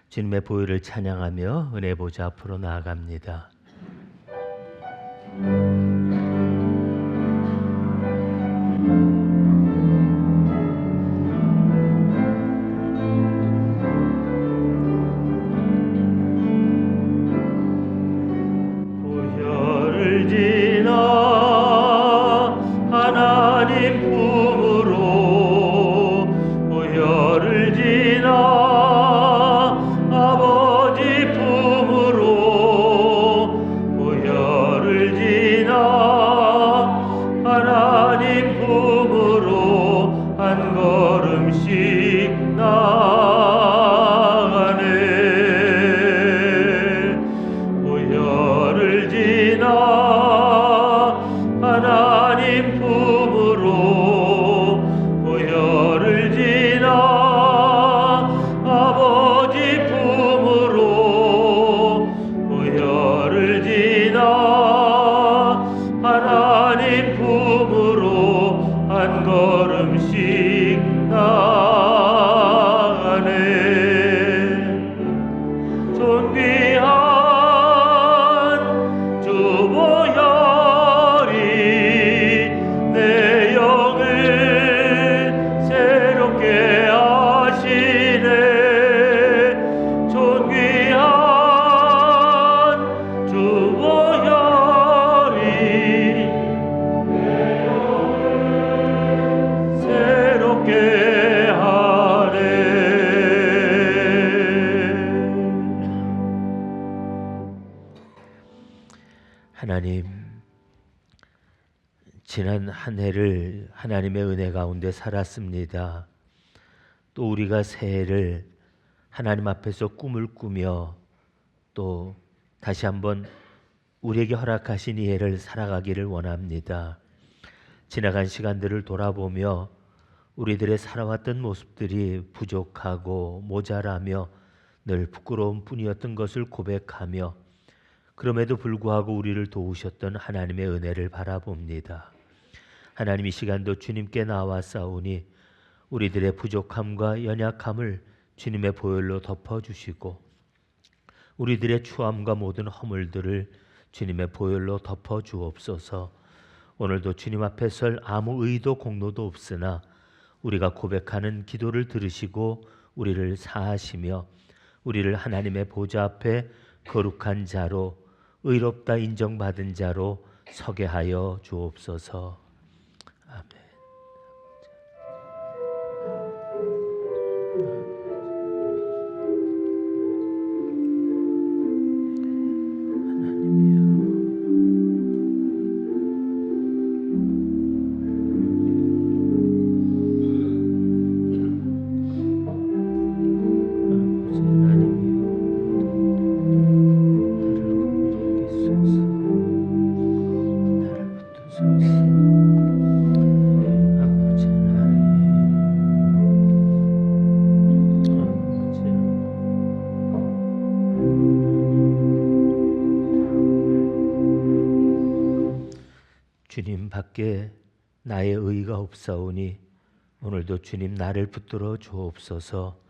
주님의 보혈을 찬양하며 은혜 보좌 앞으로 나아갑니다. 보혈을 지나 하나님 품으로, 보혈을 지나 아버지 품으로, 보혈을 지나 하나님 품으로 한 걸음씩 나아가네. 보혈을 지나 하나님 품으로, 보혈을 지나 아버지 품으로, 보혈을 지나 하나님 품으로 한 걸음씩 나아가네. 존귀한 주 보혈이 내 영을 새롭게 하시네. 존귀한 주 보혈이 내 영을 새롭게 하네. 하나님, 지난 한 해를 하나님의 은혜 가운데 살았습니다. 또 우리가 새해를 하나님 앞에서 꿈을 꾸며 또 다시 한번 우리에게 허락하신 이 해를 살아가기를 원합니다. 지나간 시간들을 돌아보며 우리들의 살아왔던 모습들이 부족하고 모자라며 늘 부끄러운 뿐이었던 것을 고백하며 그럼에도 불구하고 우리를 도우셨던 하나님의 은혜를 바라봅니다. 하나님, 이 시간도 주님께 나와 싸우니 우리들의 부족함과 연약함을 주님의 보혈로 덮어주시고 우리들의 추함과 모든 허물들을 주님의 보혈로 덮어주옵소서. 오늘도 주님 앞에 설 아무 의도 공로도 없으나 우리가 고백하는 기도를 들으시고 우리를 사하시며 우리를 하나님의 보좌 앞에 거룩한 자로, 의롭다 인정받은 자로 서게 하여 주옵소서. 아멘. 주님 밖에 나의 의가 없사오니 오늘도 주님 나를 붙들어 주옵소서.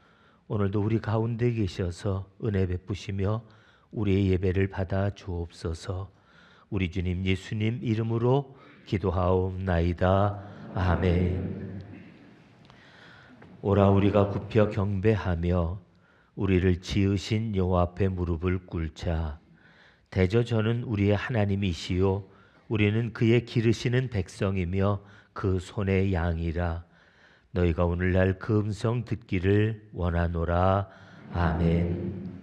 오늘도 우리 가운데 계셔서 은혜 베푸시며 우리의 예배를 받아 주옵소서. 우리 주님 예수님 이름으로 기도하옵나이다. 아멘. 오라 우리가 굽혀 경배하며 우리를 지으신 여호와 앞에 무릎을 꿇자. 대저 저는 우리의 하나님이시요 우리는 그의 기르시는 백성이며 그 손의 양이라. 너희가 오늘날 그 음성 듣기를 원하노라. 아멘.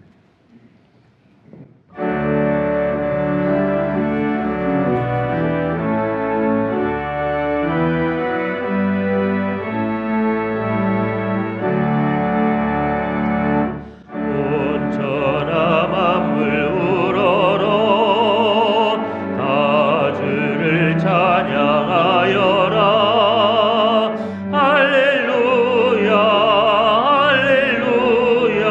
할렐루야, 할렐루야.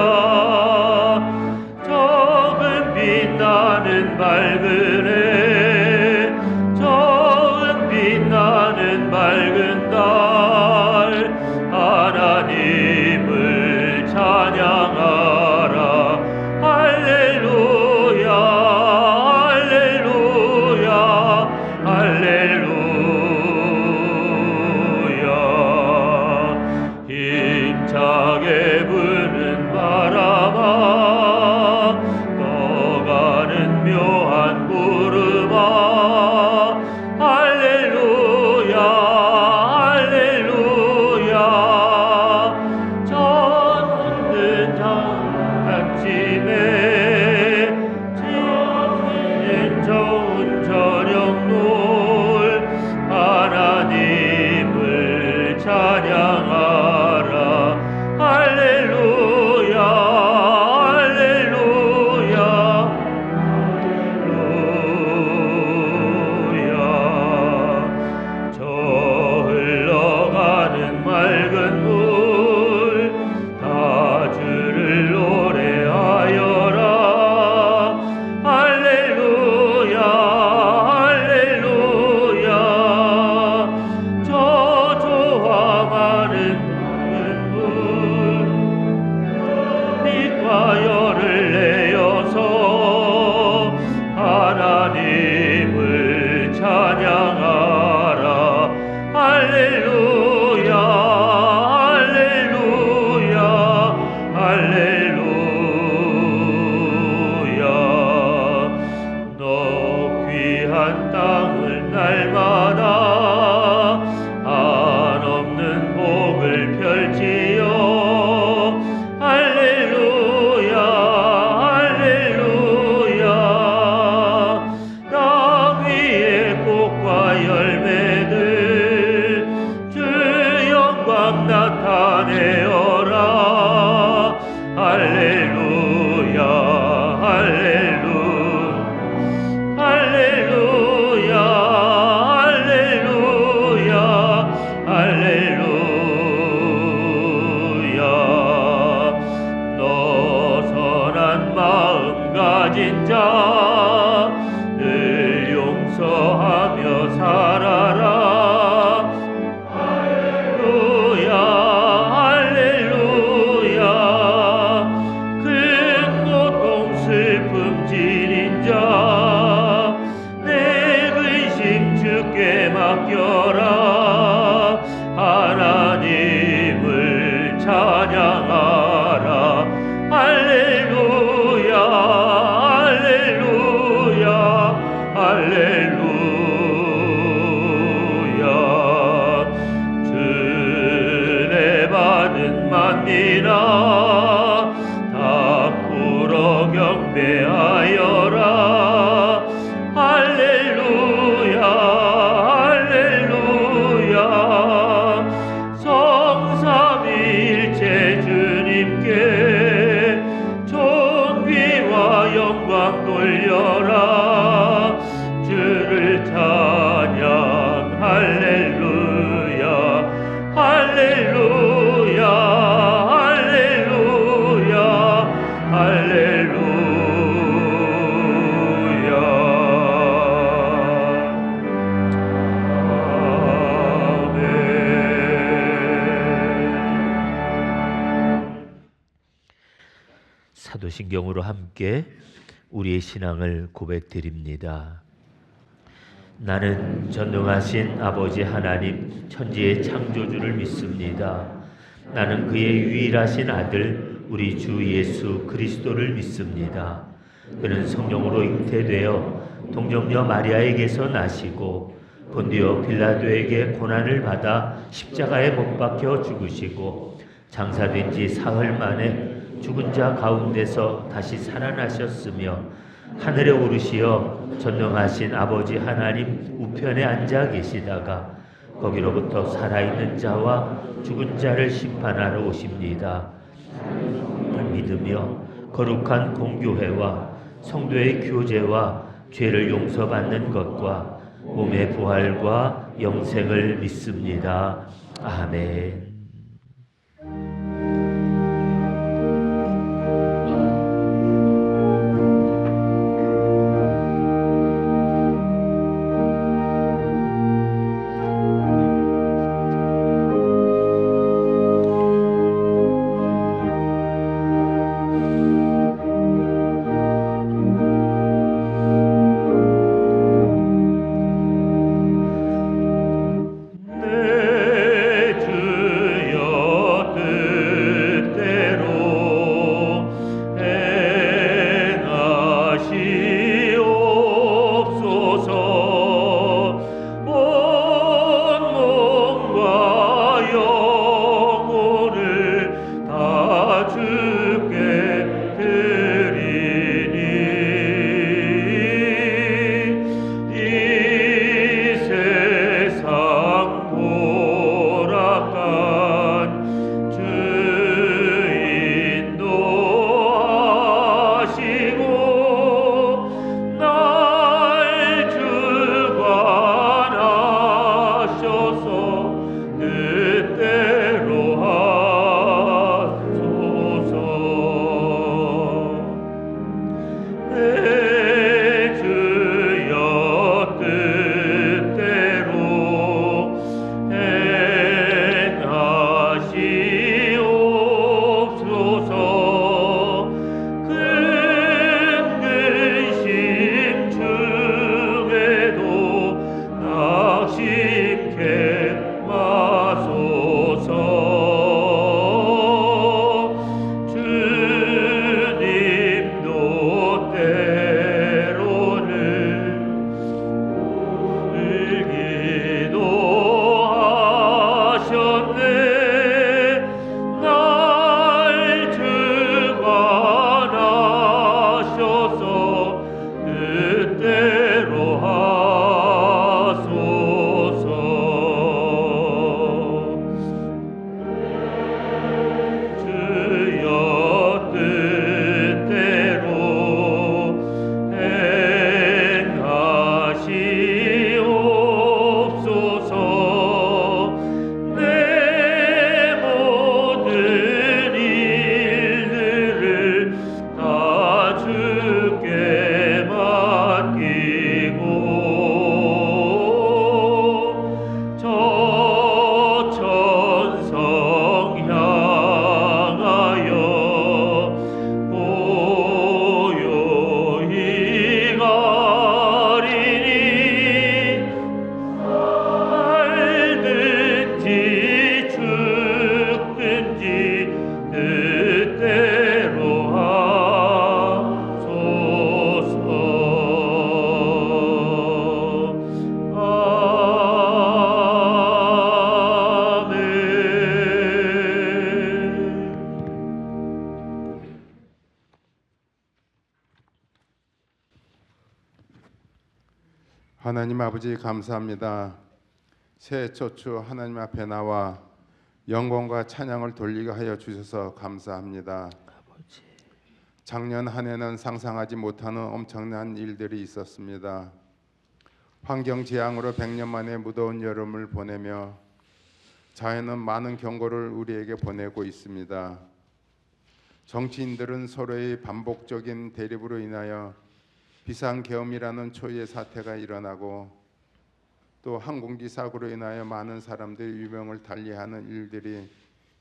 힘과 열을 내어서 하나님을 찬양하라. 할렐루야 할렐루야 할렐루야. 너 귀한 땅을 날마다 한없는 복을 펼치어 할렐루야 할렐루야. 땅 위에 꽃과 열매들 주 영광 나타내어라. 할렐루야 할렐루야 할렐루야 할렐루야 할렐루야. 너 선한 마음 가진 자 늘 용서하며 살아라. 할렐루야 할렐루야. 큰 고통 슬픔 지닌 자 내 근심 주께 맡겨라. 하나님을 찬양하라. 할렐루야 할렐루야 할렐루야. 주내 받은 만민아 다 풀어 경배하여라. 할렐루야 할렐루야. 성삼위일체 주님께 존귀와 영광 돌려라. 주를 찬양 할렐루야 할렐루야 할렐루야 할렐루야. 사도신경으로 함께 우리의 신앙을 고백드립니다. 나는 전능하신 아버지 하나님 천지의 창조주를 믿습니다. 나는 그의 유일하신 아들 우리 주 예수 그리스도를 믿습니다. 그는 성령으로 잉태되어 동정녀 마리아에게서 나시고 본디오 빌라도에게 고난을 받아 십자가에 못 박혀 죽으시고 장사된 지 사흘 만에 죽은 자 가운데서 다시 살아나셨으며 하늘에 오르시어 전능하신 아버지 하나님 우편에 앉아 계시다가 거기로부터 살아있는 자와 죽은 자를 심판하러 오십니다. 믿으며 거룩한 공교회와 성도의 교제와 죄를 용서받는 것과 몸의 부활과 영생을 믿습니다. 아멘. 내 주 하나님 아버지 감사합니다. 새해 초추 하나님 앞에 나와 영광과 찬양을 돌리게 하여 주셔서 감사합니다. 아버지. 작년 한 해는 상상하지 못하는 엄청난 일들이 있었습니다. 환경 재앙으로 100년 만에 무더운 여름을 보내며 자연은 많은 경고를 우리에게 보내고 있습니다. 정치인들은 서로의 반복적인 대립으로 인하여 비상계엄이라는 초유의 사태가 일어나고 또 항공기 사고로 인하여 많은 사람들이 유명을 달리하는 일들이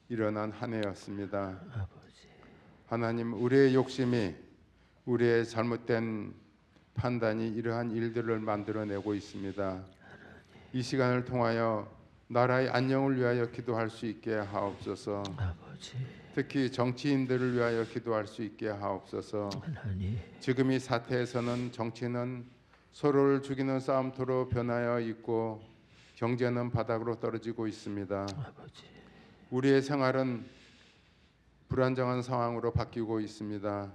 일어난 한 해였습니다. 아버지. 하나님, 우리의 욕심이, 우리의 잘못된 판단이 이러한 일들을 만들어내고 있습니다. 이 시간을 통하여 나라의 안녕을 위하여 기도할 수 있게 하옵소서. 아버지. 특히 정치인들을 위하여 기도할 수 있게 하옵소서. 하나님. 지금 이 사태에서는 정치는 서로를 죽이는 싸움터로 변하여 있고 경제는 바닥으로 떨어지고 있습니다. 아버지. 우리의 생활은 불안정한 상황으로 바뀌고 있습니다.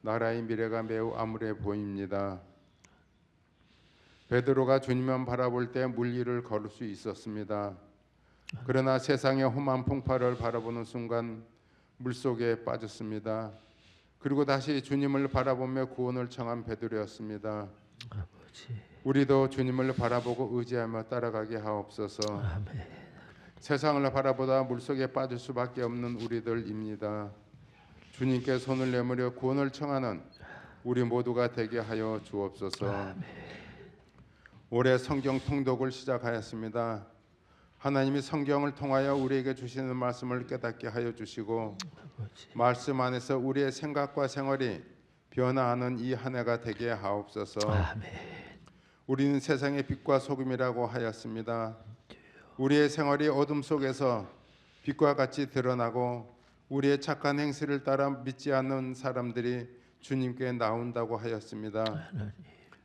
나라의 미래가 매우 암울해 보입니다. 베드로가 주님만 바라볼 때 물리를 걸을 수 있었습니다. 그러나 세상의 험한 풍파를 바라보는 순간 물속에 빠졌습니다. 그리고 다시 주님을 바라보며 구원을 청한 베드로였습니다. 아버지. 우리도 주님을 바라보고 의지하며 따라가게 하옵소서. 아멘. 세상을 바라보다 물속에 빠질 수밖에 없는 우리들입니다. 주님께 손을 내밀어 구원을 청하는 우리 모두가 되게 하여 주옵소서. 아멘. 올해 성경 통독을 시작하였습니다. 하나님이 성경을 통하여 우리에게 주시는 말씀을 깨닫게 하여 주시고 아버지. 말씀 안에서 우리의 생각과 생활이 변화하는 이 한 해가 되게 하옵소서. 아멘. 우리는 세상의 빛과 소금이라고 하였습니다. 우리의 생활이 어둠 속에서 빛과 같이 드러나고 우리의 착한 행실을 따라 믿지 않는 사람들이 주님께 나온다고 하였습니다. 하나님.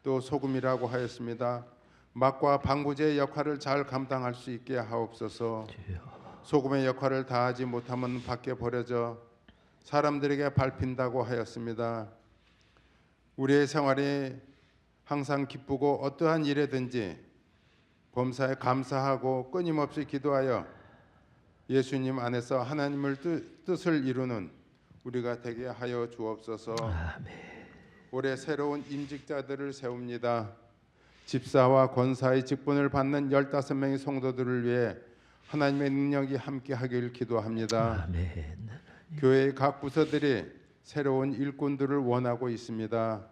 또 소금이라고 하였습니다. 맛과 방부제의 역할을 잘 감당할 수 있게 하옵소서. 주여. 소금의 역할을 다하지 못하면 밖에 버려져 사람들에게 밟힌다고 하였습니다. 우리의 생활이 항상 기쁘고 어떠한 일에든지 범사에 감사하고 끊임없이 기도하여 예수님 안에서 하나님을 뜻을 이루는 우리가 되게 하여 주옵소서. 아멘. 올해 새로운 임직자들을 세웁니다. 집사와 권사의 직분을 받는 15명의 성도들을 위해 하나님의 능력이 함께하길 기도합니다. 아멘. 교회의 각 부서들이 새로운 일꾼들을 원하고 있습니다.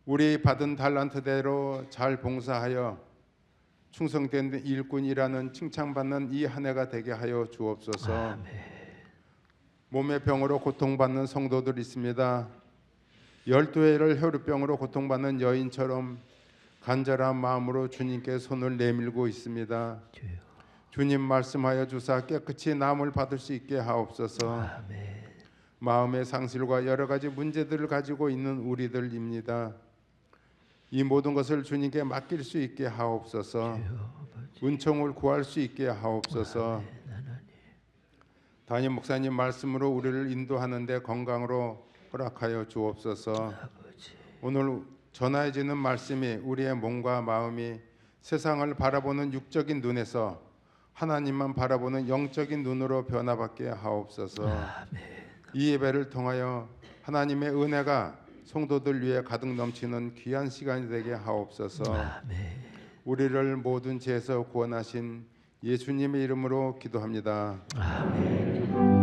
우리 받은 달란트대로 잘 봉사하여 충성된 일꾼이라는 칭찬받는 이 한 해가 되게 하여 주옵소서. 아멘. 몸의 병으로 고통받는 성도들 있습니다. 12회를 혈우병으로 고통받는 여인처럼 간절한 마음으로 주님께 손을 내밀고 있습니다. 주여. 주님 말씀하여 주사 깨끗이 나음을 받을 수 있게 하옵소서. 아멘. 마음의 상실과 여러 가지 문제들을 가지고 있는 우리들입니다. 이 모든 것을 주님께 맡길 수 있게 하옵소서. 주여. 아버지. 은총을 구할 수 있게 하옵소서. 아멘. 하나님. 담임 목사님 말씀으로 우리를 인도하는데 건강으로 허락하여 주옵소서. 아버지. 오늘 전하여지는 말씀이 우리의 몸과 마음이 세상을 바라보는 육적인 눈에서 하나님만 바라보는 영적인 눈으로 변화받게 하옵소서. 아멘. 이 예배를 통하여 하나님의 은혜가 성도들 위해 가득 넘치는 귀한 시간이 되게 하옵소서. 아멘. 우리를 모든 죄에서 구원하신 예수님의 이름으로 기도합니다. 아멘.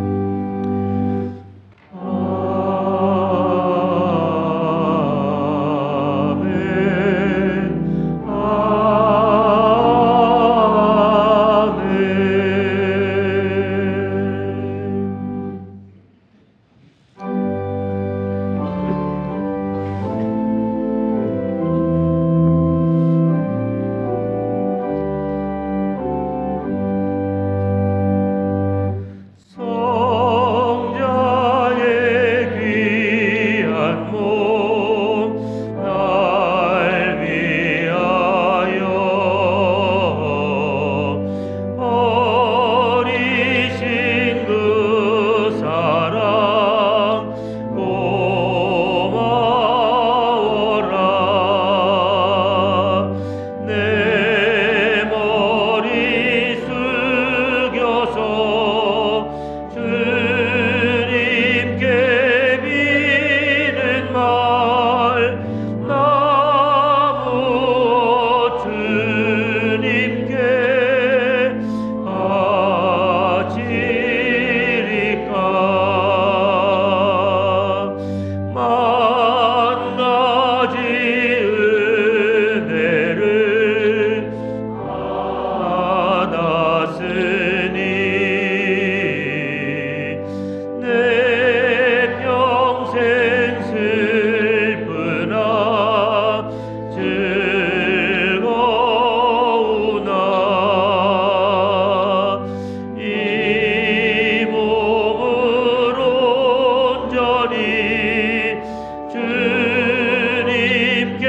주님께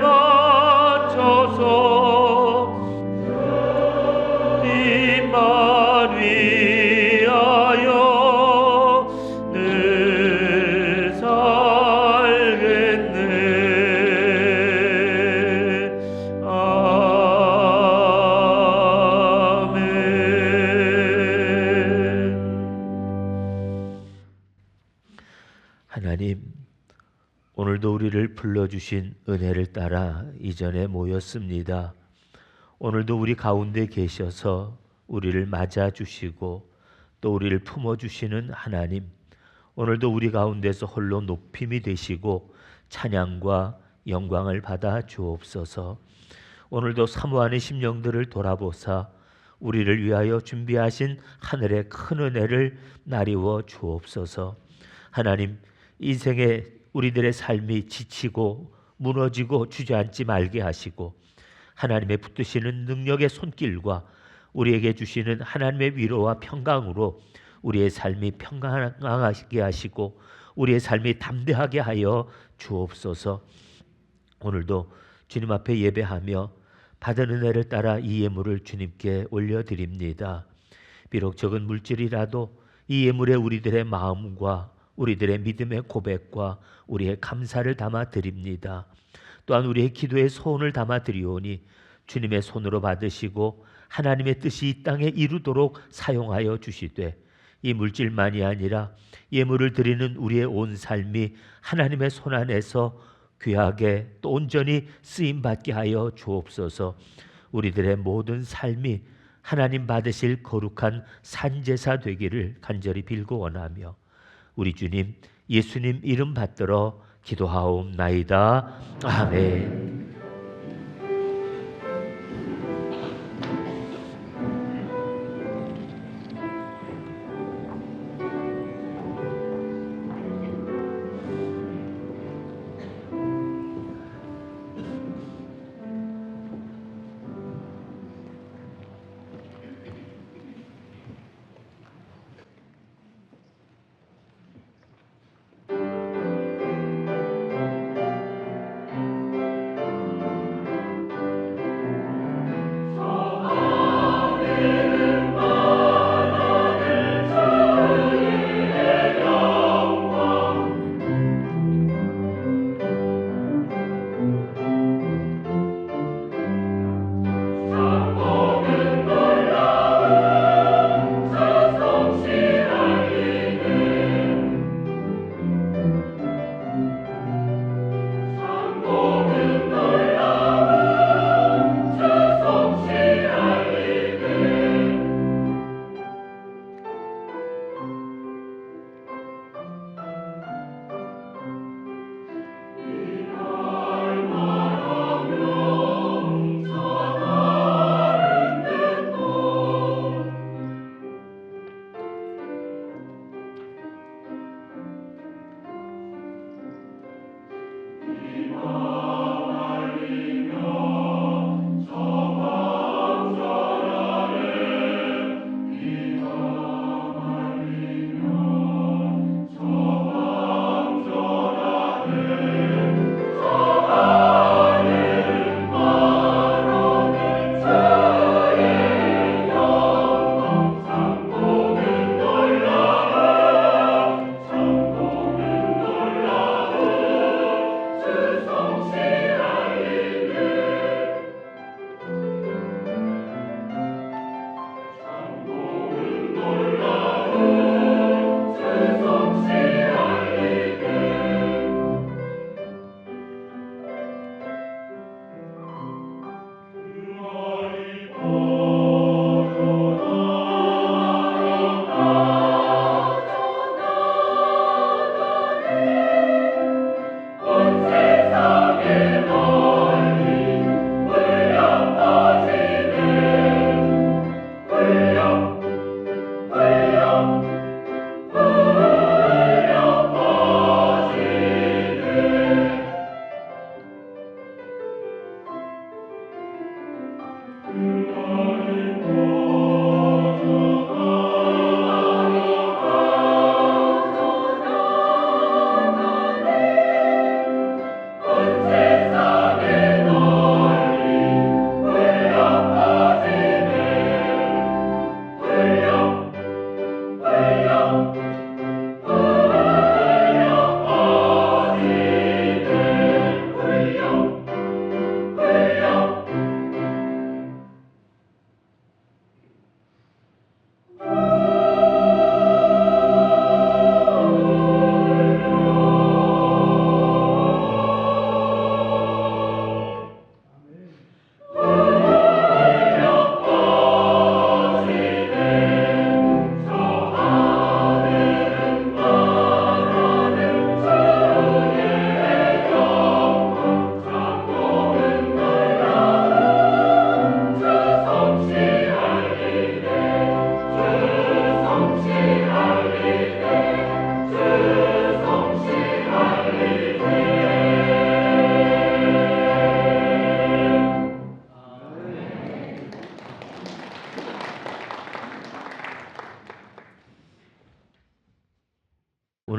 바쳐서 님만 위하여 늘 살겠네. 하나님, 오늘도 우리를 불러주신 은혜를 따라 이 전에 모였습니다. 오늘도 우리 가운데 계셔서 우리를 맞아주시고 또 우리를 품어주시는 하나님, 오늘도 우리 가운데서 홀로 높임이 되시고 찬양과 영광을 받아 주옵소서. 오늘도 사모하는 심령들을 돌아보사 우리를 위하여 준비하신 하늘의 큰 은혜를 나리워 주옵소서. 하나님, 인생의 우리들의 삶이 지치고 무너지고 주저앉지 말게 하시고 하나님의 붙드시는 능력의 손길과 우리에게 주시는 하나님의 위로와 평강으로 우리의 삶이 평강하게 하시고 우리의 삶이 담대하게 하여 주옵소서. 오늘도 주님 앞에 예배하며 받은 은혜를 따라 이 예물을 주님께 올려드립니다. 비록 적은 물질이라도 이 예물에 우리들의 마음과 우리들의 믿음의 고백과 우리의 감사를 담아 드립니다. 또한 우리의 기도의 소원을 담아 드리오니 주님의 손으로 받으시고 하나님의 뜻이 이 땅에 이루도록 사용하여 주시되 이 물질만이 아니라 예물을 드리는 우리의 온 삶이 하나님의 손 안에서 귀하게 또 온전히 쓰임받게 하여 주옵소서. 우리들의 모든 삶이 하나님 받으실 거룩한 산제사 되기를 간절히 빌고 원하며 우리 주님 예수님 이름 받들어 기도하옵나이다. 아멘.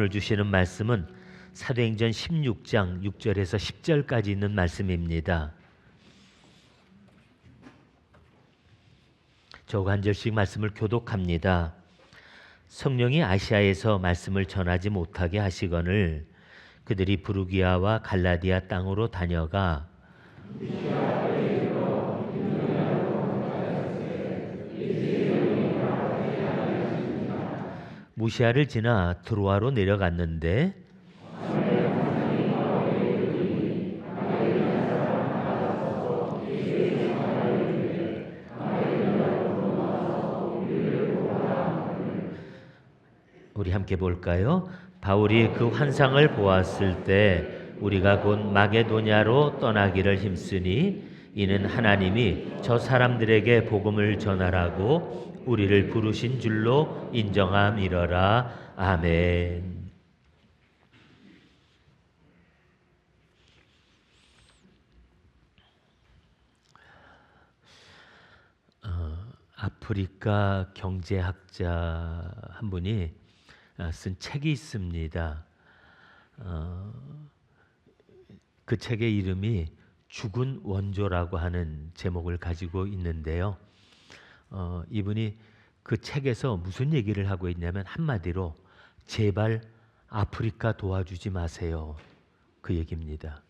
오늘 주시는 말씀은 사도행전 16장 6절에서 10절까지 있는 말씀입니다. 저가 한 절씩 말씀을 교독합니다. 성령이 아시아에서 말씀을 전하지 못하게 하시거늘 그들이 부르기아와 갈라디아 땅으로 다녀가 무시아를 지나 드로아로 내려갔는데 우리 함께 볼까요? 바울이 그 환상을 보았을 때 우리가 곧 마게도냐로 떠나기를 힘쓰니 이는 하나님이 저 사람들에게 복음을 전하라고 우리를 부르신 줄로 인정함이러라. 아멘. 아프리카 경제학자 한 분이 쓴 책이 있습니다. 그 책의 이름이 죽은 원조라고 하는 제목을 가지고 있는데요. 이분이 그 책에서 무슨 얘기를 하고 있냐면 한마디로 제발 아프리카 도와주지 마세요. 그 얘기입니다.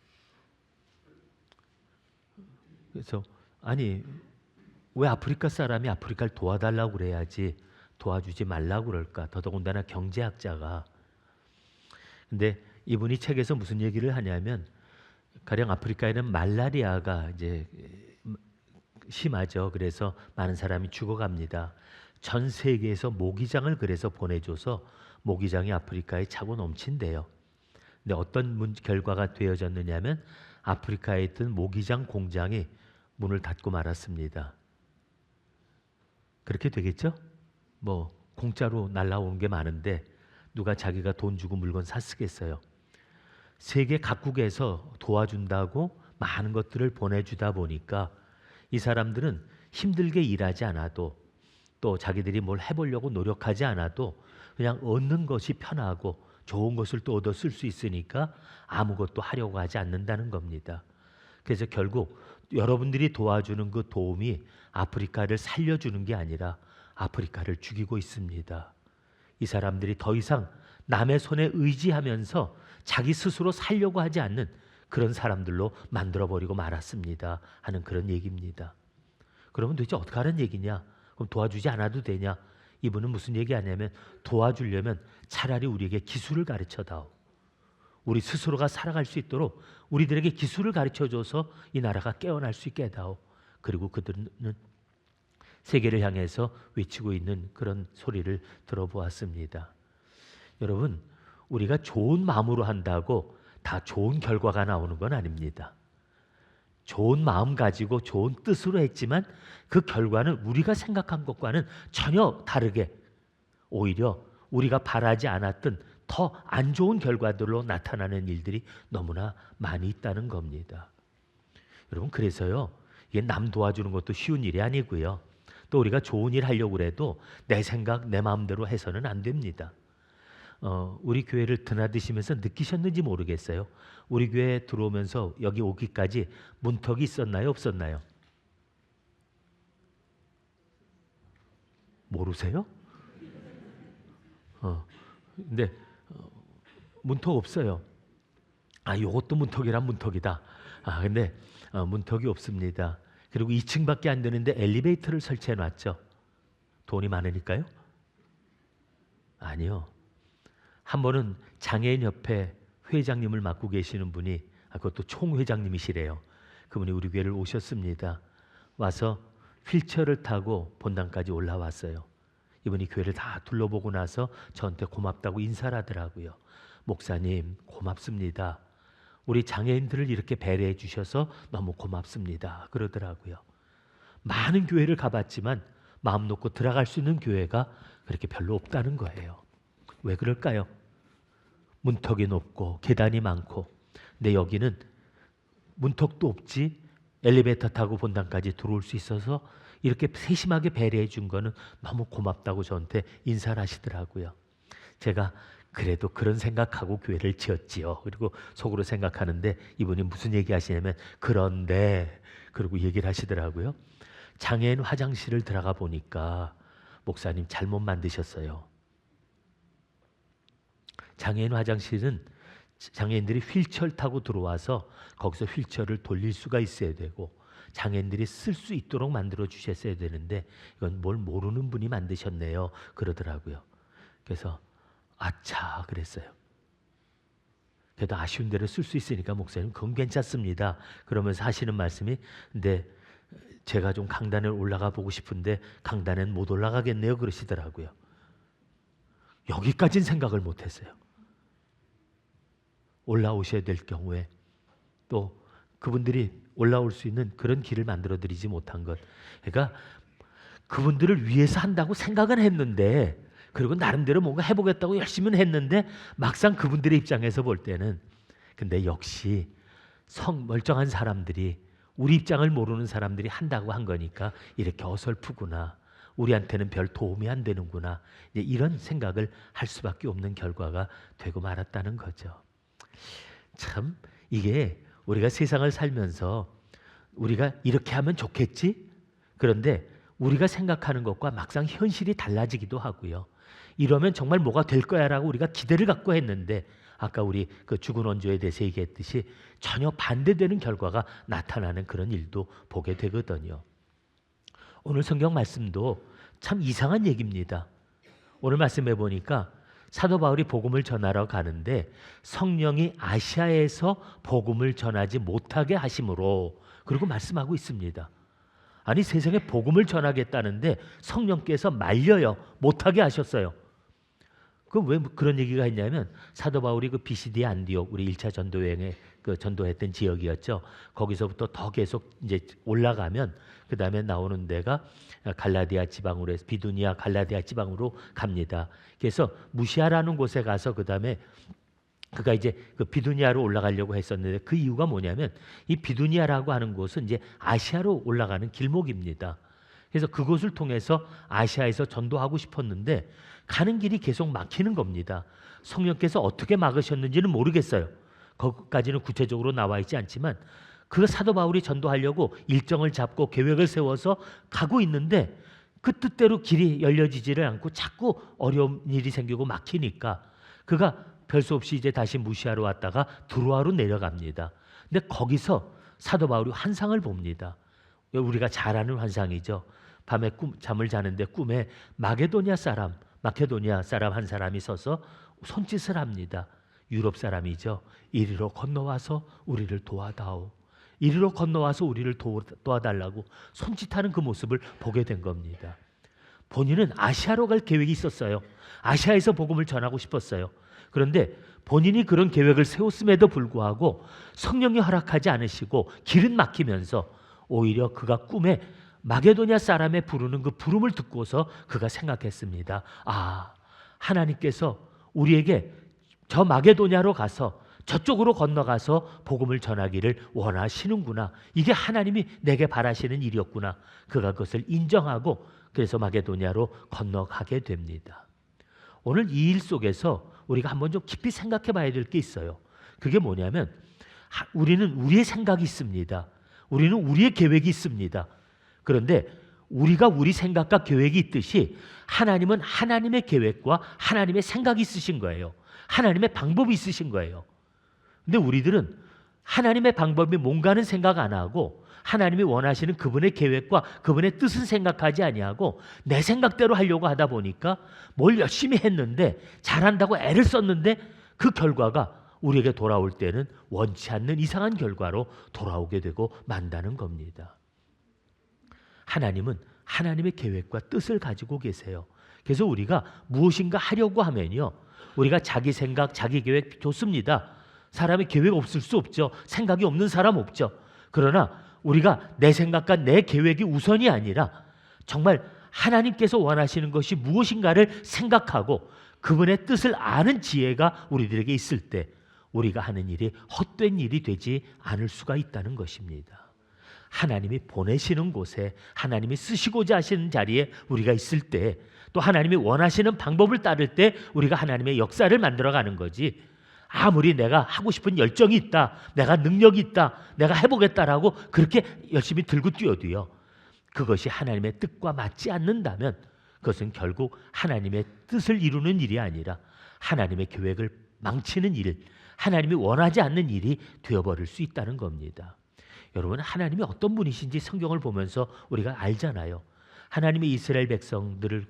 그래서 아니 왜 아프리카 사람이 아프리카를 도와달라고 그래야지 도와주지 말라고 그럴까? 더더군다나 경제학자가. 근데 이분이 책에서 무슨 얘기를 하냐면 가령 아프리카에는 말라리아가 이제 심하죠. 그래서 많은 사람이 죽어갑니다. 전 세계에서 모기장을 그래서 보내줘서 모기장이 아프리카에 차고 넘친대요. 근데 어떤 결과가 되어졌느냐면 아프리카에 있던 모기장 공장이 문을 닫고 말았습니다. 그렇게 되겠죠? 뭐 공짜로 날라오는 게 많은데 누가 자기가 돈 주고 물건 사 쓰겠어요. 세계 각국에서 도와준다고 많은 것들을 보내주다 보니까 이 사람들은 힘들게 일하지 않아도 또 자기들이 뭘 해보려고 노력하지 않아도 그냥 얻는 것이 편하고 좋은 것을 또 얻어 쓸 수 있으니까 아무것도 하려고 하지 않는다는 겁니다. 그래서 결국 여러분들이 도와주는 그 도움이 아프리카를 살려주는 게 아니라 아프리카를 죽이고 있습니다. 이 사람들이 더 이상 남의 손에 의지하면서 자기 스스로 살려고 하지 않는 그런 사람들로 만들어버리고 말았습니다 하는 그런 얘기입니다. 그러면 도대체 어떻게 하는 얘기냐? 그럼 도와주지 않아도 되냐? 이분은 무슨 얘기하냐면 도와주려면 차라리 우리에게 기술을 가르쳐다오. 우리 스스로가 살아갈 수 있도록 우리들에게 기술을 가르쳐줘서 이 나라가 깨어날 수 있게 해다오. 그리고 그들은 세계를 향해서 외치고 있는 그런 소리를 들어보았습니다. 여러분, 우리가 좋은 마음으로 한다고 다 좋은 결과가 나오는 건 아닙니다. 좋은 마음 가지고 좋은 뜻으로 했지만 그 결과는 우리가 생각한 것과는 전혀 다르게 오히려 우리가 바라지 않았던 더 안 좋은 결과들로 나타나는 일들이 너무나 많이 있다는 겁니다. 여러분, 그래서요, 이게 남 도와주는 것도 쉬운 일이 아니고요. 또 우리가 좋은 일 하려고 해도 내 생각, 내 마음대로 해서는 안 됩니다. 우리 교회를 드나드시면서 느끼셨는지 모르겠어요. 우리 교회에 들어오면서 여기 오기까지 문턱이 있었나요? 없었나요? 모르세요? 근데 문턱 없어요. 요것도 문턱이란 문턱이다. 근데 문턱이 없습니다. 그리고 2층밖에 안 되는데 엘리베이터를 설치해 놨죠. 돈이 많으니까요? 아니요. 한 번은 장애인협회 회장님을 맡고 계시는 분이 그것도 총회장님이시래요. 그분이 우리 교회를 오셨습니다. 와서 휠체어를 타고 본당까지 올라왔어요. 이분이 교회를 다 둘러보고 나서 저한테 고맙다고 인사를 하더라고요. 목사님 고맙습니다. 우리 장애인들을 이렇게 배려해 주셔서 너무 고맙습니다. 그러더라고요. 많은 교회를 가봤지만 마음 놓고 들어갈 수 있는 교회가 그렇게 별로 없다는 거예요. 왜 그럴까요? 문턱이 높고 계단이 많고, 근데 여기는 문턱도 없지 엘리베이터 타고 본당까지 들어올 수 있어서 이렇게 세심하게 배려해 준 거는 너무 고맙다고 저한테 인사를 하시더라고요. 제가 그래도 그런 생각하고 교회를 지었지요. 그리고 속으로 생각하는데 이분이 무슨 얘기 하시냐면 그런데 그리고 얘기를 하시더라고요. 장애인 화장실을 들어가 보니까 목사님 잘못 만드셨어요. 장애인 화장실은 장애인들이 휠체어를 타고 들어와서 거기서 휠체어를 돌릴 수가 있어야 되고 장애인들이 쓸 수 있도록 만들어 주셨어야 되는데 이건 뭘 모르는 분이 만드셨네요. 그러더라고요. 그래서 아차 그랬어요. 그래도 아쉬운 대로 쓸 수 있으니까 목사님 그건 괜찮습니다. 그러면서 하시는 말씀이 근데 제가 좀 강단에 올라가 보고 싶은데 강단엔 못 올라가겠네요 그러시더라고요. 여기까지는 생각을 못했어요. 올라오셔야 될 경우에 또 그분들이 올라올 수 있는 그런 길을 만들어 드리지 못한 것. 그러니까 그분들을 위해서 한다고 생각은 했는데 그리고 나름대로 뭔가 해보겠다고 열심히 했는데 막상 그분들의 입장에서 볼 때는 근데 역시 멀쩡한 사람들이 우리 입장을 모르는 사람들이 한다고 한 거니까 이렇게 어설프구나. 우리한테는 별 도움이 안 되는구나. 이제 이런 생각을 할 수밖에 없는 결과가 되고 말았다는 거죠. 참 이게 우리가 세상을 살면서 우리가 이렇게 하면 좋겠지? 그런데 우리가 생각하는 것과 막상 현실이 달라지기도 하고요. 이러면 정말 뭐가 될 거야라고 우리가 기대를 갖고 했는데 아까 우리 그 죽은 원조에 대해서 얘기했듯이 전혀 반대되는 결과가 나타나는 그런 일도 보게 되거든요. 오늘 성경 말씀도 참 이상한 얘기입니다. 오늘 말씀해 보니까 사도 바울이 복음을 전하러 가는데 성령이 아시아에서 복음을 전하지 못하게 하심으로 그리고 말씀하고 있습니다. 아니 세상에 복음을 전하겠다는데 성령께서 말려요. 못하게 하셨어요. 그 왜 그런 얘기가 있냐면 사도 바울이 그 비시디 안디옥 우리 1차 전도 여행에 그 전도했던 지역이었죠. 거기서부터 더 계속 이제 올라가면 그 다음에 나오는 데가 갈라디아 지방으로 해서 비두니아 갈라디아 지방으로 갑니다. 그래서 무시아라는 곳에 가서 그 다음에 그가 이제 그 비두니아로 올라가려고 했었는데 그 이유가 뭐냐면 이 비두니아라고 하는 곳은 이제 아시아로 올라가는 길목입니다. 그래서 그곳을 통해서 아시아에서 전도하고 싶었는데 가는 길이 계속 막히는 겁니다. 성령께서 어떻게 막으셨는지는 모르겠어요. 거기까지는 구체적으로 나와 있지 않지만 그 사도 바울이 전도하려고 일정을 잡고 계획을 세워서 가고 있는데 그 뜻대로 길이 열려지지를 않고 자꾸 어려운 일이 생기고 막히니까 그가 별 수 없이 이제 다시 무시하러 왔다가 두로아로 내려갑니다. 근데 거기서 사도 바울이 환상을 봅니다. 우리가 잘 아는 환상이죠. 밤에 잠을 자는데 꿈에 마케도니아 사람 한 사람이 서서 손짓을 합니다. 유럽 사람이죠. 이리로 건너와서 우리를 도와다오. 이리로 건너와서 우리를 도와달라고 손짓하는 그 모습을 보게 된 겁니다. 본인은 아시아로 갈 계획이 있었어요. 아시아에서 복음을 전하고 싶었어요. 그런데 본인이 그런 계획을 세웠음에도 불구하고 성령이 허락하지 않으시고 길은 막히면서 오히려 그가 꿈에 마게도냐 사람의 부르는 그 부름을 듣고서 그가 생각했습니다. 아, 하나님께서 우리에게 저 마게도냐로 가서 저쪽으로 건너가서 복음을 전하기를 원하시는구나. 이게 하나님이 내게 바라시는 일이었구나. 그가 그것을 인정하고 그래서 마게도냐로 건너가게 됩니다. 오늘 이 일 속에서 우리가 한번 좀 깊이 생각해 봐야 될 게 있어요. 그게 뭐냐면 우리는 우리의 생각이 있습니다. 우리는 우리의 계획이 있습니다. 그런데 우리가 우리 생각과 계획이 있듯이 하나님은 하나님의 계획과 하나님의 생각이 있으신 거예요. 하나님의 방법이 있으신 거예요. 근데 우리들은 하나님의 방법이 뭔가는 생각 안 하고 하나님이 원하시는 그분의 계획과 그분의 뜻은 생각하지 아니하고 내 생각대로 하려고 하다 보니까 뭘 열심히 했는데 잘한다고 애를 썼는데 그 결과가 우리에게 돌아올 때는 원치 않는 이상한 결과로 돌아오게 되고 만다는 겁니다. 하나님은 하나님의 계획과 뜻을 가지고 계세요. 그래서 우리가 무엇인가 하려고 하면요, 우리가 자기 생각, 자기 계획 좋습니다. 사람이 계획 없을 수 없죠. 생각이 없는 사람 없죠. 그러나 우리가 내 생각과 내 계획이 우선이 아니라 정말 하나님께서 원하시는 것이 무엇인가를 생각하고 그분의 뜻을 아는 지혜가 우리들에게 있을 때 우리가 하는 일이 헛된 일이 되지 않을 수가 있다는 것입니다. 하나님이 보내시는 곳에, 하나님이 쓰시고자 하시는 자리에 우리가 있을 때, 또 하나님이 원하시는 방법을 따를 때 우리가 하나님의 역사를 만들어가는 거지. 아무리 내가 하고 싶은 열정이 있다, 내가 능력이 있다, 내가 해보겠다라고 그렇게 열심히 들고 뛰어도요, 그것이 하나님의 뜻과 맞지 않는다면 그것은 결국 하나님의 뜻을 이루는 일이 아니라 하나님의 계획을 망치는 일, 하나님이 원하지 않는 일이 되어버릴 수 있다는 겁니다. 여러분, 하나님이 어떤 분이신지 성경을 보면서 우리가 알잖아요. 하나님이 이스라엘 백성들을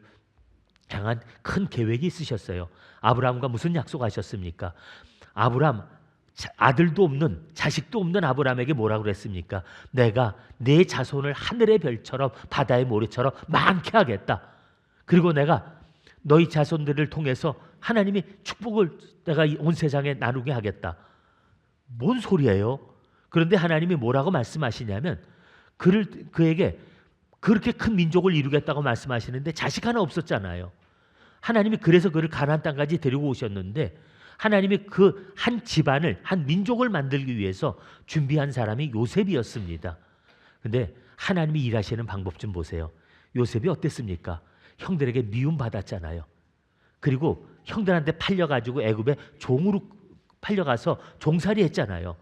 향한 큰 계획이 있으셨어요. 아브라함과 무슨 약속하셨습니까? 아브라함, 아들도 없는, 자식도 없는 아브라함에게 뭐라고 그랬습니까? 내가 내 자손을 하늘의 별처럼 바다의 모래처럼 많게 하겠다. 그리고 내가 너희 자손들을 통해서 하나님이 축복을 내가 온 세상에 나누게 하겠다. 뭔 소리예요? 그런데 하나님이 뭐라고 말씀하시냐면 그에게 그렇게 큰 민족을 이루겠다고 말씀하시는데 자식 하나 없었잖아요. 하나님이 그래서 그를 가나안 땅까지 데리고 오셨는데 하나님이 그 한 집안을, 한 민족을 만들기 위해서 준비한 사람이 요셉이었습니다. 근데 하나님이 일하시는 방법 좀 보세요. 요셉이 어땠습니까? 형들에게 미움받았잖아요. 그리고 형들한테 팔려가지고 애굽에 종으로 팔려가서 종살이 했잖아요.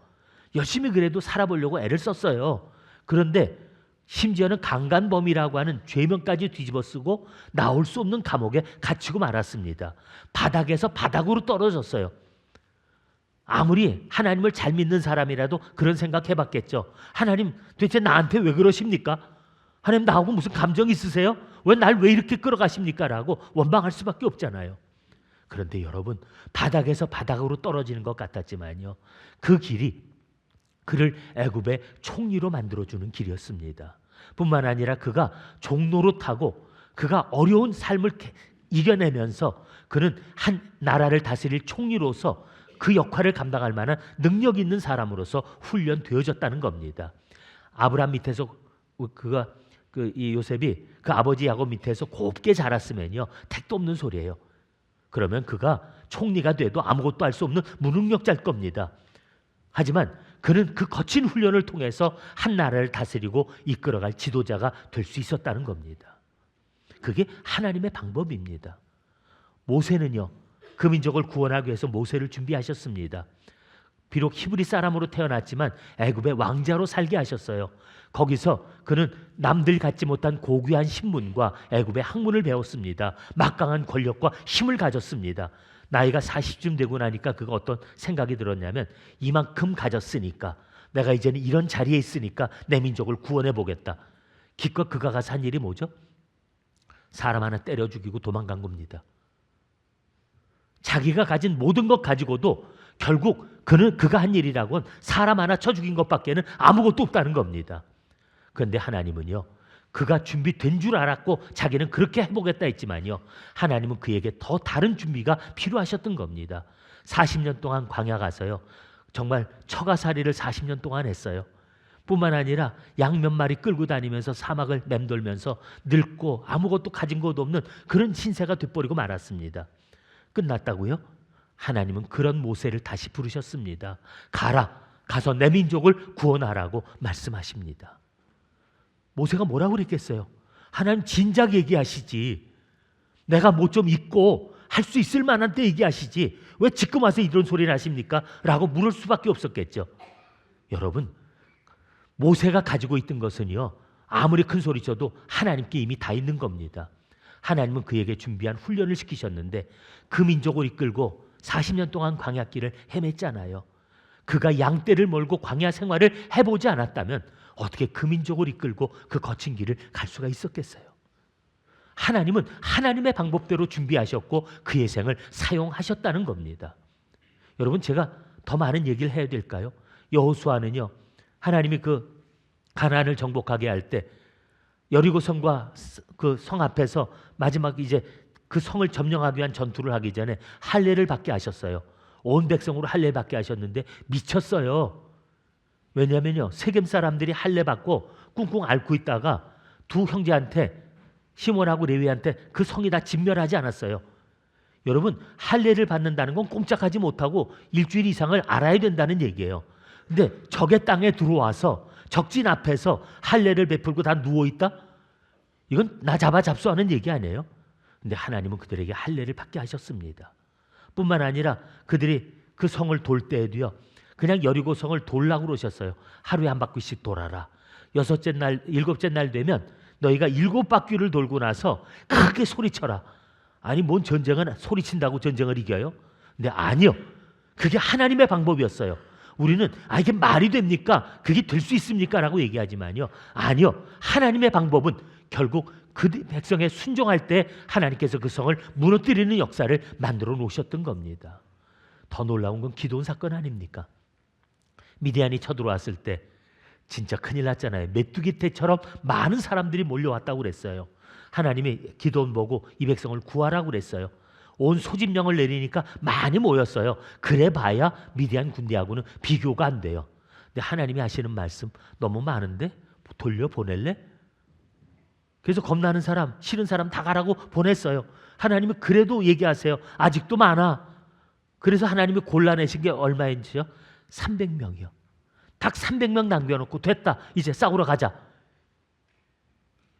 열심히 그래도 살아보려고 애를 썼어요. 그런데 심지어는 강간범이라고 하는 죄명까지 뒤집어쓰고 나올 수 없는 감옥에 갇히고 말았습니다. 바닥에서 바닥으로 떨어졌어요. 아무리 하나님을 잘 믿는 사람이라도 그런 생각해봤겠죠. 하나님 도대체 나한테 왜 그러십니까? 하나님 나하고 무슨 감정 있으세요? 왜 이렇게 끌어가십니까? 라고 원망할 수밖에 없잖아요. 그런데 여러분, 바닥에서 바닥으로 떨어지는 것 같았지만요, 그 길이 그를 애굽의 총리로 만들어주는 길이었습니다. 뿐만 아니라 그가 종로로 타고 그가 어려운 삶을 이겨내면서 그는 한 나라를 다스릴 총리로서 그 역할을 감당할 만한 능력 있는 사람으로서 훈련되어졌다는 겁니다. 아브라함 밑에서 이 요셉이 그 아버지 야곱 밑에서 곱게 자랐으면요, 택도 없는 소리예요. 그러면 그가 총리가 돼도 아무것도 할 수 없는 무능력자일 겁니다. 하지만 그는 그 거친 훈련을 통해서 한 나라를 다스리고 이끌어갈 지도자가 될 수 있었다는 겁니다. 그게 하나님의 방법입니다. 모세는요, 그 민족을 구원하기 위해서 모세를 준비하셨습니다. 비록 히브리 사람으로 태어났지만 애굽의 왕자로 살게 하셨어요. 거기서 그는 남들 갖지 못한 고귀한 신문과 애굽의 학문을 배웠습니다. 막강한 권력과 힘을 가졌습니다. 나이가 40쯤 되고 나니까 그가 어떤 생각이 들었냐면, 이만큼 가졌으니까, 내가 이제는 이런 자리에 있으니까 내 민족을 구원해 보겠다. 기껏 그가 가서 한 일이 뭐죠? 사람 하나 때려 죽이고 도망간 겁니다. 자기가 가진 모든 것 가지고도 결국 그가 한 일이라고는 사람 하나 쳐 죽인 것밖에는 아무것도 없다는 겁니다. 그런데 하나님은요, 그가 준비된 줄 알았고 자기는 그렇게 해보겠다 했지만요, 하나님은 그에게 더 다른 준비가 필요하셨던 겁니다. 40년 동안 광야 가서요, 정말 처가살이를 40년 동안 했어요. 뿐만 아니라 양 몇 마리 끌고 다니면서 사막을 맴돌면서 늙고 아무것도 가진 것도 없는 그런 신세가 돼버리고 말았습니다. 끝났다고요? 하나님은 그런 모세를 다시 부르셨습니다. 가서 내 민족을 구원하라고 말씀하십니다. 모세가 뭐라고 그랬겠어요? 하나님 진작 얘기하시지. 내가 뭐 좀 있고 할 수 있을 만한 때 얘기하시지. 왜 지금 와서 이런 소리를 하십니까? 라고 물을 수밖에 없었겠죠. 여러분, 모세가 가지고 있던 것은요, 아무리 큰 소리 쳐도 하나님께 이미 다 있는 겁니다. 하나님은 그에게 준비한 훈련을 시키셨는데 그 민족을 이끌고 40년 동안 광야길을 헤맸잖아요. 그가 양떼를 몰고 광야 생활을 해보지 않았다면 어떻게 그 민족을 이끌고 그 거친 길을 갈 수가 있었겠어요? 하나님은 하나님의 방법대로 준비하셨고 그의 생을 사용하셨다는 겁니다. 여러분, 제가 더 많은 얘기를 해야 될까요? 여호수아는요, 하나님이 그 가나안을 정복하게 할 때 여리고성과 그 성 앞에서 마지막 이제 그 성을 점령하기 위한 전투를 하기 전에 할례를 받게 하셨어요. 온 백성으로 할례 받게 하셨는데 미쳤어요. 왜냐하면요, 세겜 사람들이 할례 받고 꿍꿍 앓고 있다가 두 형제한테, 시몬하고 레위한테 그 성이 다 진멸하지 않았어요. 여러분, 할례를 받는다는 건 꼼짝하지 못하고 일주일 이상을 알아야 된다는 얘기예요. 근데 적의 땅에 들어와서 적진 앞에서 할례를 베풀고 다 누워있다? 이건 나 잡아 잡수하는 얘기 아니에요? 근데 하나님은 그들에게 할례를 받게 하셨습니다. 뿐만 아니라 그들이 그 성을 돌 때에도요, 그냥 여리고 성을 돌라고 그러셨어요. 하루에 한 바퀴씩 돌아라. 여섯째 날, 일곱째 날 되면 너희가 7바퀴를 돌고 나서 크게 소리쳐라. 아니, 뭔 전쟁은 소리친다고 전쟁을 이겨요? 근데 아니요. 그게 하나님의 방법이었어요. 우리는 이게 말이 됩니까? 그게 될 수 있습니까? 라고 얘기하지만요, 아니요. 하나님의 방법은 결국 그 백성에 순종할 때 하나님께서 그 성을 무너뜨리는 역사를 만들어 놓으셨던 겁니다. 더 놀라운 건 기드온 사건 아닙니까? 미디안이 쳐들어왔을 때 진짜 큰일 났잖아요. 메뚜기 떼처럼 많은 사람들이 몰려왔다고 그랬어요. 하나님이 기드온 보고 이 백성을 구하라고 그랬어요. 온 소집령을 내리니까 많이 모였어요. 그래 봐야 미디안 군대하고는 비교가 안 돼요. 근데 하나님이 하시는 말씀, 너무 많은데 돌려보낼래? 그래서 겁나는 사람, 싫은 사람 다 가라고 보냈어요. 하나님은 그래도 얘기하세요. 아직도 많아. 그래서 하나님이 골라내신 게 얼마인지요? 300명이요. 딱 300명 남겨놓고 됐다. 이제 싸우러 가자.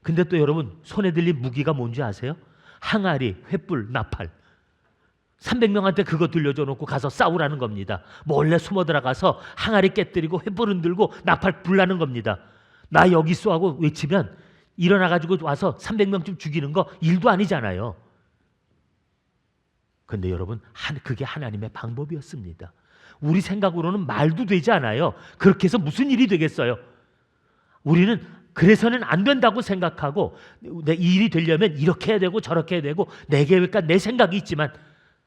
근데 또 여러분, 손에 들린 무기가 뭔지 아세요? 항아리, 횃불, 나팔. 300명한테 그거 들려줘 놓고 가서 싸우라는 겁니다. 몰래 숨어 들어가서 항아리 깨뜨리고 횃불 흔들고 나팔 불라는 겁니다. 나 여기 있어 하고 외치면 일어나가지고 와서 300명쯤 죽이는 거 일도 아니잖아요. 근데 여러분, 그게 하나님의 방법이었습니다. 우리 생각으로는 말도 되지 않아요. 그렇게 해서 무슨 일이 되겠어요? 우리는 그래서는 안 된다고 생각하고, 이 일이 되려면 이렇게 해야 되고 저렇게 해야 되고 내 계획과 내 생각이 있지만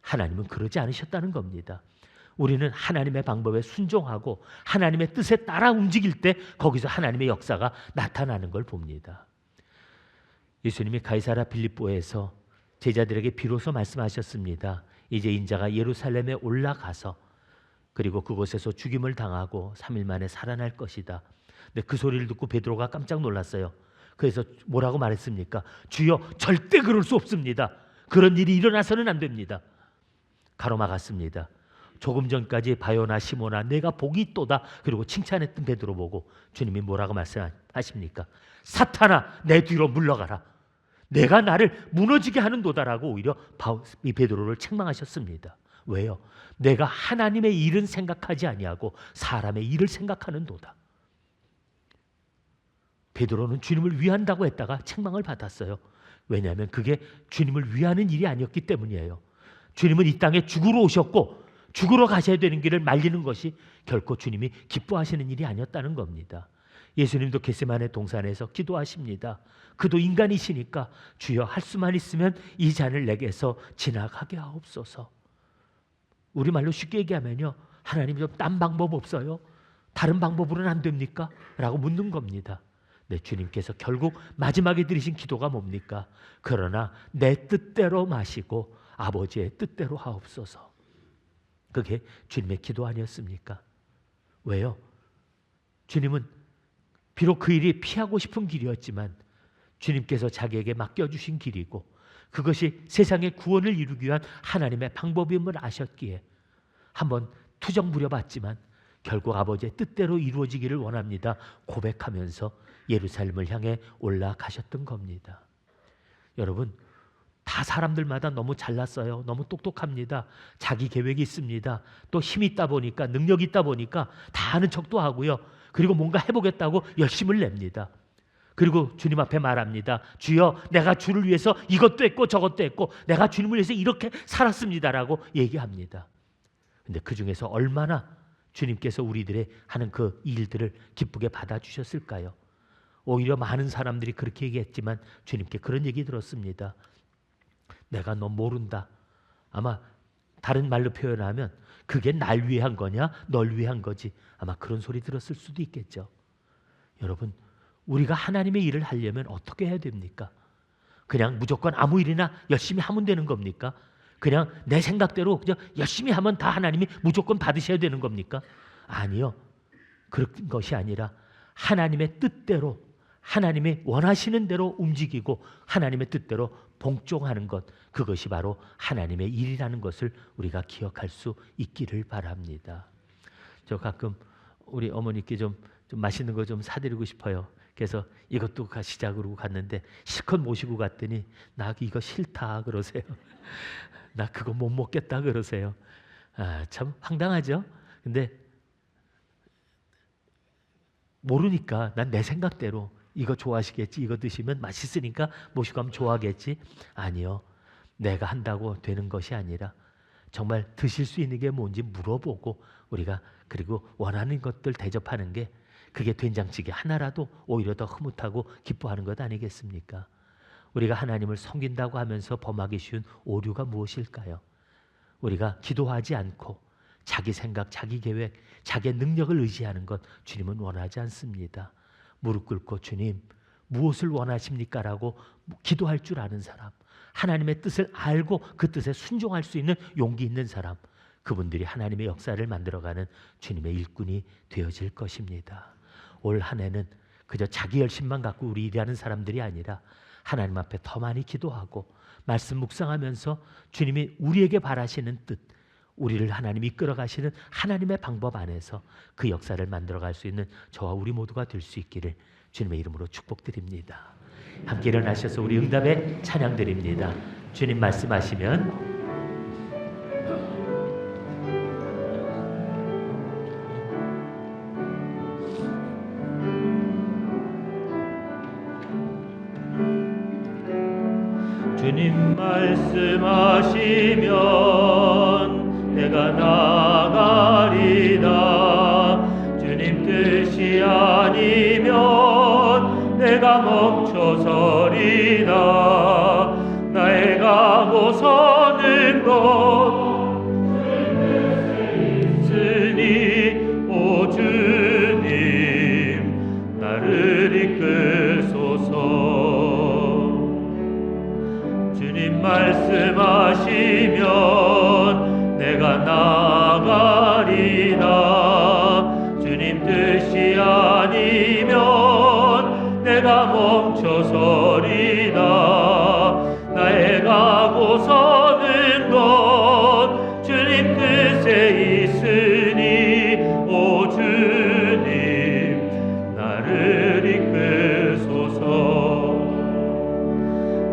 하나님은 그러지 않으셨다는 겁니다. 우리는 하나님의 방법에 순종하고 하나님의 뜻에 따라 움직일 때 거기서 하나님의 역사가 나타나는 걸 봅니다. 예수님이 가이사랴 빌립보에서 제자들에게 비로소 말씀하셨습니다. 이제 인자가 예루살렘에 올라가서 그리고 그곳에서 죽임을 당하고 3일 만에 살아날 것이다. 근데 그 소리를 듣고 베드로가 깜짝 놀랐어요. 그래서 뭐라고 말했습니까? 주여, 절대 그럴 수 없습니다. 그런 일이 일어나서는 안 됩니다. 가로막았습니다. 조금 전까지 바요나 시모나 내가 복이 있도다 그리고 칭찬했던 베드로 보고 주님이 뭐라고 말씀하십니까? 사탄아, 내 뒤로 물러가라. 내가 나를 무너지게 하는 도다라고 오히려 이 베드로를 책망하셨습니다. 왜요? 내가 하나님의 일은 생각하지 아니하고 사람의 일을 생각하는 도다. 베드로는 주님을 위한다고 했다가 책망을 받았어요. 왜냐하면 그게 주님을 위하는 일이 아니었기 때문이에요. 주님은 이 땅에 죽으러 오셨고 죽으러 가셔야 되는 길을 말리는 것이 결코 주님이 기뻐하시는 일이 아니었다는 겁니다. 예수님도 겟세마네 동산에서 기도하십니다. 그도 인간이시니까 주여, 할 수만 있으면 이 잔을 내게서 지나가게 하옵소서. 우리말로 쉽게 얘기하면요, 하나님 좀 딴 방법 없어요? 다른 방법으로는 안 됩니까? 라고 묻는 겁니다. 네, 주님께서 결국 마지막에 드리신 기도가 뭡니까? 그러나 내 뜻대로 마시고 아버지의 뜻대로 하옵소서. 그게 주님의 기도 아니었습니까? 왜요? 주님은 비록 그 일이 피하고 싶은 길이었지만 주님께서 자기에게 맡겨주신 길이고 그것이 세상의 구원을 이루기 위한 하나님의 방법임을 아셨기에 한번 투정 부려봤지만 결국 아버지의 뜻대로 이루어지기를 원합니다 고백하면서 예루살렘을 향해 올라가셨던 겁니다. 여러분, 다 사람들마다 너무 잘났어요. 너무 똑똑합니다. 자기 계획이 있습니다. 또 힘이 있다 보니까, 능력이 있다 보니까 다 아는 척도 하고요. 그리고 뭔가 해보겠다고 열심을 냅니다. 그리고 주님 앞에 말합니다. 주여, 내가 주를 위해서 이것도 했고 저것도 했고 내가 주님을 위해서 이렇게 살았습니다라고 얘기합니다. 근데 그 중에서 얼마나 주님께서 우리들의 하는 그 일들을 기쁘게 받아주셨을까요? 오히려 많은 사람들이 그렇게 얘기했지만 주님께 그런 얘기 들었습니다. 내가 너 모른다. 아마 다른 말로 표현하면 그게 날 위한 거냐 널 위한 거지. 아마 그런 소리 들었을 수도 있겠죠. 여러분, 우리가 하나님의 일을 하려면 어떻게 해야 됩니까? 그냥 무조건 아무 일이나 열심히 하면 되는 겁니까? 그냥 내 생각대로 그냥 열심히 하면 다 하나님이 무조건 받으셔야 되는 겁니까? 아니요. 그런 것이 아니라 하나님의 뜻대로, 하나님이 원하시는 대로 움직이고 하나님의 뜻대로 봉종하는 것, 그것이 바로 하나님의 일이라는 것을 우리가 기억할 수 있기를 바랍니다. 저 가끔 우리 어머니께 좀 좀 맛있는 거 좀 사드리고 싶어요. 그래서 이것도 가시자 그러고 갔는데 실컷 모시고 갔더니 나 이거 싫다 그러세요. 나 그거 못 먹겠다 그러세요. 참 황당하죠. 근데 모르니까 난 내 생각대로 이거 좋아하시겠지, 이거 드시면 맛있으니까 모시고 가면 좋아하겠지. 아니요, 내가 한다고 되는 것이 아니라 정말 드실 수 있는 게 뭔지 물어보고 우리가 그리고 원하는 것들 대접하는 게, 그게 된장찌개 하나라도 오히려 더 흐뭇하고 기뻐하는 것 아니겠습니까? 우리가 하나님을 섬긴다고 하면서 범하기 쉬운 오류가 무엇일까요? 우리가 기도하지 않고 자기 생각, 자기 계획, 자기의 능력을 의지하는 것 주님은 원하지 않습니다. 무릎 꿇고 주님 무엇을 원하십니까? 라고 기도할 줄 아는 사람, 하나님의 뜻을 알고 그 뜻에 순종할 수 있는 용기 있는 사람, 그분들이 하나님의 역사를 만들어가는 주님의 일꾼이 되어질 것입니다. 올 한 해는 그저 자기 열심만 갖고 우리 일하는 사람들이 아니라 하나님 앞에 더 많이 기도하고 말씀 묵상하면서 주님이 우리에게 바라시는 뜻, 우리를 하나님이 이끌어가시는 하나님의 방법 안에서 그 역사를 만들어갈 수 있는 저와 우리 모두가 될 수 있기를 주님의 이름으로 축복드립니다. 함께 일어나셔서 우리 응답에 찬양드립니다. 주님 말씀하시면 주님 말씀하시면 내가 나가리다. 주님 뜻이 아니면 내가 멈춰서리다. 나의 가고 서는 것 있으니 오 주님 나를 이끌소서. 주님 말씀하시면 내가 나가리다. 주님 뜻이 아니면 내가 멈춰서리다. 나의 가고 서는 것 주님 뜻에 있으니 오 주님 나를 이끌소서.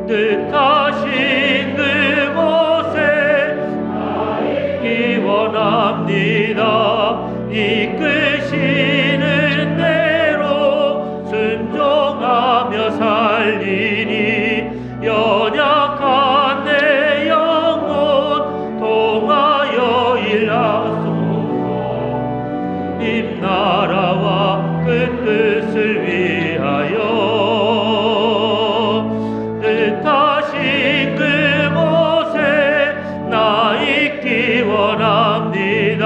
뜻하신 그곳에 나 있기 원합니다. 이끄시는 대로 순종하며 살리니 연약한 내 영혼 통하여 일하소서. 님 나라와 그 뜻을 위하여 뜻하신 그곳에 나 있기 원합니다.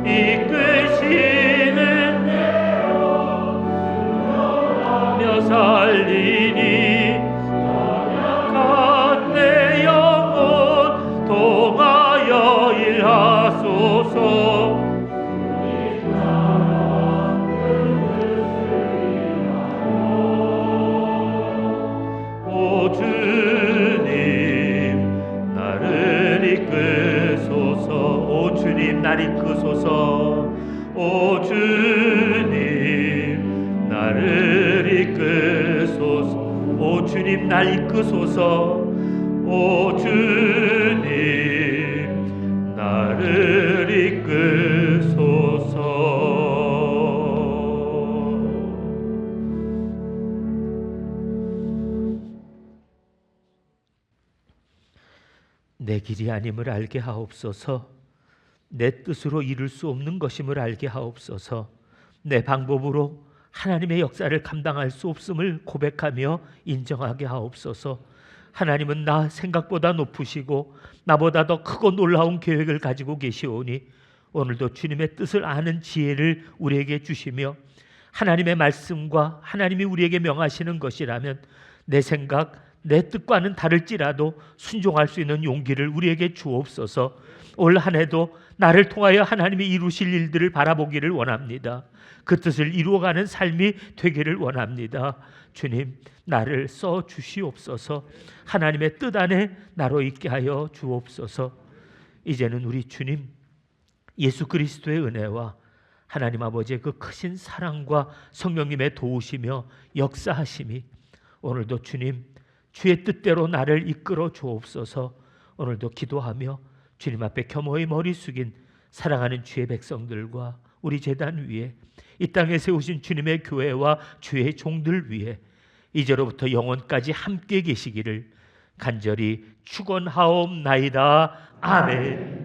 이끄시는 대로 순종하며 살리니 연약한 내 영혼 통하여 일하소서. 오 주님 나를 이끌소서. 오 주님 날 이끄소서. 오 주님 나를 이끌소서. 오 주님 날 이끄소서. 오 주님 나를 이끌소서. 내 길이 아님을 알게 하옵소서. 내 뜻으로 이룰 수 없는 것임을 알게 하옵소서. 내 방법으로 하나님의 역사를 감당할 수 없음을 고백하며 인정하게 하옵소서. 하나님은 나 생각보다 높으시고 나보다 더 크고 놀라운 계획을 가지고 계시오니 오늘도 주님의 뜻을 아는 지혜를 우리에게 주시며 하나님의 말씀과 하나님이 우리에게 명하시는 것이라면 내 생각, 내 뜻과는 다를지라도 순종할 수 있는 용기를 우리에게 주옵소서. 올 한 해도 나를 통하여 하나님이 이루실 일들을 바라보기를 원합니다. 그 뜻을 이루어가는 삶이 되기를 원합니다. 주님, 나를 써 주시옵소서. 하나님의 뜻 안에 나로 있게 하여 주옵소서. 이제는 우리 주님 예수 그리스도의 은혜와 하나님 아버지의 그 크신 사랑과 성령님의 도우시며 역사하심이 오늘도 주님 주의 뜻대로 나를 이끌어 주옵소서. 오늘도 기도하며 주님 앞에 겸허히 머리 숙인 사랑하는 주의 백성들과 우리 제단 위에 이 땅에 세우신 주님의 교회와 주의 종들 위에 이제로부터 영원까지 함께 계시기를 간절히 축원하옵나이다. 아멘.